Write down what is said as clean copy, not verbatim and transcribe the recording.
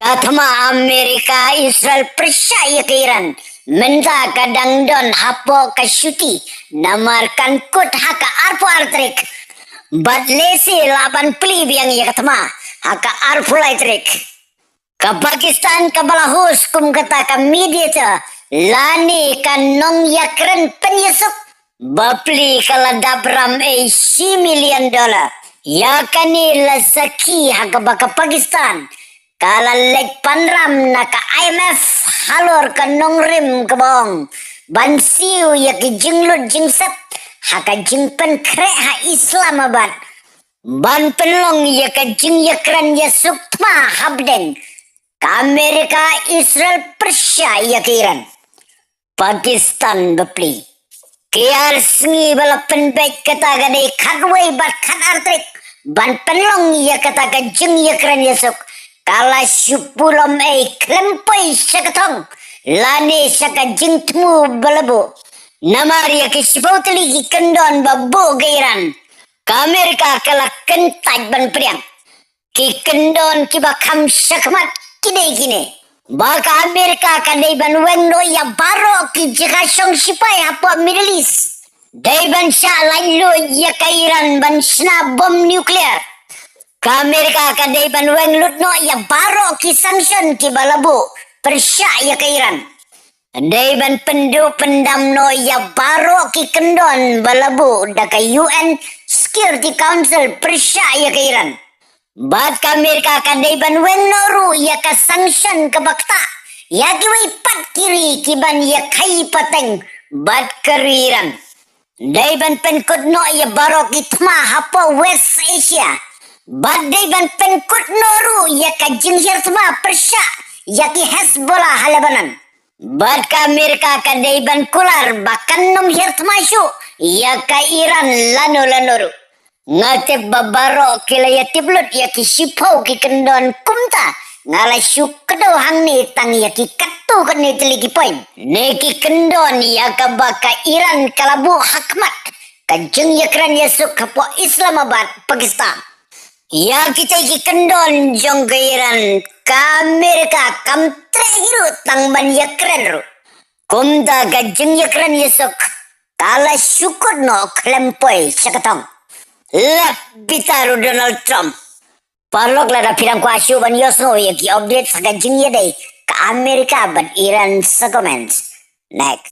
Atma Amerika Israel percaya ke Iran. Minta kadang don hapo kasyuti. Namarkan kut haka arpo artrik. Badlesi laban peli yang ia katma. Haka arpo laitrik. Ke Pakistan ke balahus kum kata ke media ta. Lani kan nong yakren penyesuk. Bapli kala dabram $1 million. Yakani lasaki haka baka Pakistan. Kala leg panram na ka IMF halor ka nongrim kabong. Bansiu ya ki jinglut jingsat. Haka jingpen kre ha Islamabad. Ban penlong ya ka jing yakran ya suktma habdeng. Ka Amerika Israel Persia ya ke Iran. Pakistan bepli. Kiar sengi bala penbaik kata gadai kadway bat kad artrik. Ban penlong ya kata ka jing yakran ya suk. Kala syupulom klempai syakatong. Lani syaka jingtmu balabu. Namari ke sipautli ki kendon babu gairan. Ka Amerika kala kentaj ban priang. Ki kendon ki bakam syakmat kidai kine. Baka Amerika kadai ban wengno ya baro ki jikasong sipai apa Middle East. Dai ban sya lailo ya ka Iran ban sna bom nuklear. Ka Amerika kadai ban weng lutno ya baro ki sanction ki balabu Persia ya ke Iran. Dai ban pendu pendamno ya baro ki kendon balabu da ka UN Security Council Persia ya ke Iran. Bat ka Amerika kadai ban weng noru ya ka sanction ke bakta. Ya ki wai pat kiri ki ban ya kai pateng bat ke Iran. Dai ban penkut no ya baro ki tma hapo West Asia. Badai ban penkut noru ya ka jingjir tma Persia ya ki Hezbollah halabanan. Bad ka Amerika kadai ban kular bakan nom hirtma syu ya ka Iran lanoru. Ngate babaro kilaya tiblut ya ki sipau ki kendon kumta. Ngala syu kedo hang ni tang ya ki katu kene teliki poin. Ne ki kendon ya ka baka Iran kalabu hakmat. Kajeng yakran ya suk kapo Islamabad Pakistan. Ya kita ki kendon jong ke Iran ka Amerika kam trehiru tang ban yakran ru. Kumta kajeng yakran ya suk. Kala syukur no klempoi syakatong. Lep bitaru Donald Trump. Parlok lada pirang kuasyu ban yosno ya ki update sa kajeng ya day ka Amerika ban Iran sa comments. Next.